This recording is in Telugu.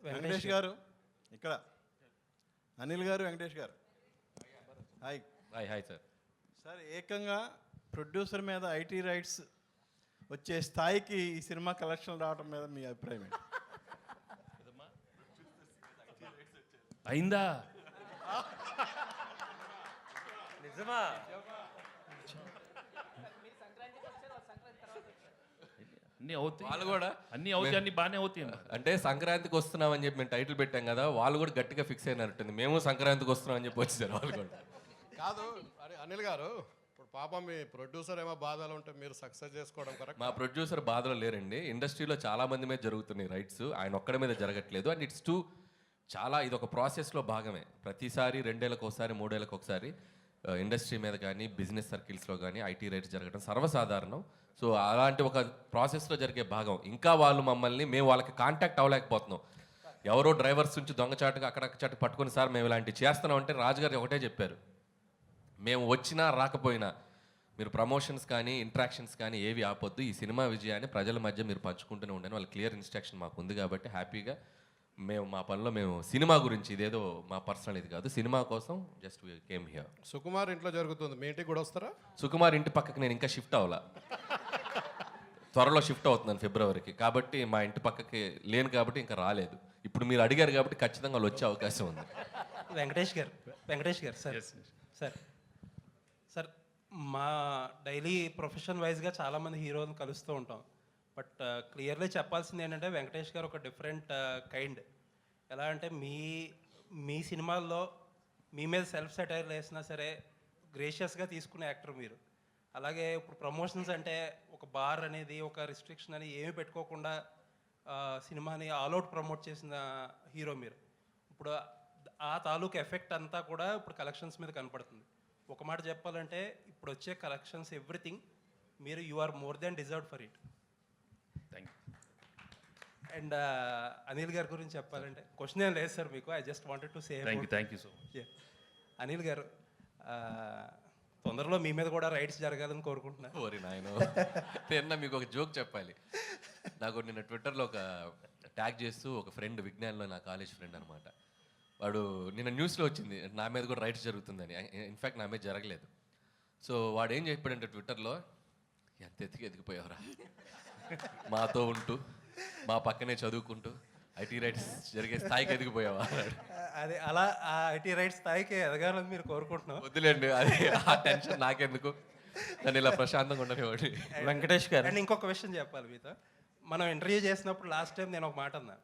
వెంకటేష్ గారు ఇక్కడ, అనిల్ గారు, వెంకటేష్ గారు, hi. Hi hi sir. Sir, ఏకంగా ప్రొడ్యూసర్ మీద ఐటీ రైట్స్ వచ్చే స్థాయికి ఈ సినిమా కలెక్షన్ రావడం మీద మీ అభిప్రాయం ఏంటి? అయిందా? నిజమా? అన్నీ అవుతాయి, వాళ్ళు కూడా అన్నీ అవుతాయి, అన్నీ బాగానే అవుతాయి. అంటే సంక్రాంతికి వస్తున్నాం అని చెప్పి మేము టైటిల్ పెట్టాం కదా, వాళ్ళు కూడా గట్టిగా ఫిక్స్ అయినట్టుంది. మేము సంక్రాంతికి వస్తున్నాం అని చెప్పి వచ్చేసారు వాళ్ళు కూడా. కాదు అరే అనిల్ గారు, ఇప్పుడు పాపం మీ ప్రొడ్యూసర్ ఏమో బాధలు ఉంటే మీరు సక్సెస్ చేసుకోవడం కరెక్ట్. మా ప్రొడ్యూసర్ బాధలో లేరండి. ఇండస్ట్రీలో చాలా మంది మీద జరుగుతున్నాయి రైట్స్, ఆయన ఒక్కడి మీద జరగట్లేదు. అండ్ ఇట్స్ టూ చాలా, ఇది ఒక ప్రాసెస్లో భాగమే. ప్రతిసారి 2 ఏళ్ళకి ఒకసారి 3 ఏళ్ళకి ఒకసారి ఇండస్ట్రీ మీద కానీ బిజినెస్ సర్కిల్స్లో కానీ ఐటీ రైట్స్ జరగడం సర్వసాధారణం. సో అలాంటి ఒక ప్రాసెస్లో జరిగే భాగం. ఇంకా వాళ్ళు మమ్మల్ని, మేము వాళ్ళకి కాంటాక్ట్ అవ్వలేకపోతున్నాం. ఎవరో డ్రైవర్స్ నుంచి దొంగచాటుగా అక్కడక్కడ పట్టుకొని, సార్ మేము ఇలాంటివి చేస్తున్నాం అంటే రాజుగారు ఒకటే చెప్పారు, మేము వచ్చినా రాకపోయినా మీరు ప్రమోషన్స్ కానీ ఇంట్రాక్షన్స్ కానీ ఏవి ఆపొద్దు, ఈ సినిమా విజయాన్ని ప్రజల మధ్య మీరు పంచుకుంటూనే ఉండండి. వాళ్ళ క్లియర్ ఇన్స్ట్రక్షన్ మాకు ఉంది కాబట్టి హ్యాపీగా మేము మా పనిలో మేము సినిమా గురించి, ఇదేదో మా పర్సనల్ ఇది కాదు, సినిమా కోసం జస్ట్ కేమ్ హియర్. సుకుమార్ ఇంట్లో జరుగుతుంది, మీ ఇంటికి కూడా వస్తారా? సుకుమార్ ఇంటి పక్కకి నేను ఇంకా షిఫ్ట్ అవ్వాలా, త్వరలో షిఫ్ట్ అవుతున్నాను ఫిబ్రవరికి. కాబట్టి మా ఇంటి పక్కకి లేను కాబట్టి ఇంకా రాలేదు. ఇప్పుడు మీరు అడిగారు కాబట్టి ఖచ్చితంగా వాళ్ళు వచ్చే అవకాశం ఉంది. వెంకటేష్ గారు సార్, సార్ మా డైలీ ప్రొఫెషన్ వైజ్గా చాలామంది హీరోలను కలుస్తూ ఉంటాం. బట్ క్లియర్లీ చెప్పాల్సింది ఏంటంటే వెంకటేష్ గారు ఒక డిఫరెంట్ కైండ్. ఎలా అంటే మీ సినిమాల్లో మీ మీద సెల్ఫ్ సెటైర్ వేసినా సరే గ్రేషియస్గా తీసుకునే యాక్టర్ మీరు. అలాగే ఇప్పుడు ప్రమోషన్స్ అంటే ఒక బార్ అనేది, ఒక రిస్ట్రిక్షన్ అని ఏమీ పెట్టుకోకుండా సినిమాని ఆల్అవుట్ ప్రమోట్ చేసిన హీరో మీరు. ఇప్పుడు ఆ తాలూకు ఎఫెక్ట్ అంతా కూడా ఇప్పుడు కలెక్షన్స్ మీద కనపడుతుంది. ఒక మాట చెప్పాలంటే ఇప్పుడు వచ్చే కలెక్షన్స్ ఎవ్రీథింగ్ మీరు you are more than deserved for it. Thank you. And Anil గారి గురించి చెప్పాలంటే క్వశ్చన్ ఏం లేదు సార్ మీకు, I just wanted to say. Thank you so much. Anil గారు, తొందరలో మీ మీద కూడా రైట్స్ జరగాలని కోరుకుంటున్నాను. ఓరి నాయన, నిన్న మీకు ఒక జోక్ చెప్పాలి. నాకు నిన్న ట్విట్టర్లో ఒక ట్యాగ్ చేస్తూ ఒక ఫ్రెండ్, విజ్ఞాన్లో నా కాలేజ్ ఫ్రెండ్ అనమాట, వాడు నిన్న న్యూస్లో వచ్చింది నా మీద కూడా రైట్స్ జరుగుతుందని. ఇన్ఫ్యాక్ట్ నా మీద జరగలేదు. సో వాడు ఏం చెప్పాడంటే ట్విట్టర్లో, ఎంత ఎదిగిపోయావురా, మాతో ఉంటూ మా పక్కనే చదువుకుంటూ ఐటీ రైట్స్ జరిగే స్థాయికి ఎదిగిపోయావా అన్నాడు. అదే అలా ఆ ఐటీ రైట్స్ స్థాయికి ఎదగాలని మీరు కోరుకుంటున్నాం. వద్దులేండి, అది ఆ టెన్షన్ నాకెందుకు, నన్ను ఇలా ప్రశాంతంగా ఉండనివ్వండి. వెంకటేష్ గారు, అండ్ ఇంకొక విషయం చెప్పాలి మీతో. మనం ఇంటర్వ్యూ చేసినప్పుడు లాస్ట్ టైం నేను ఒక మాట అన్నా,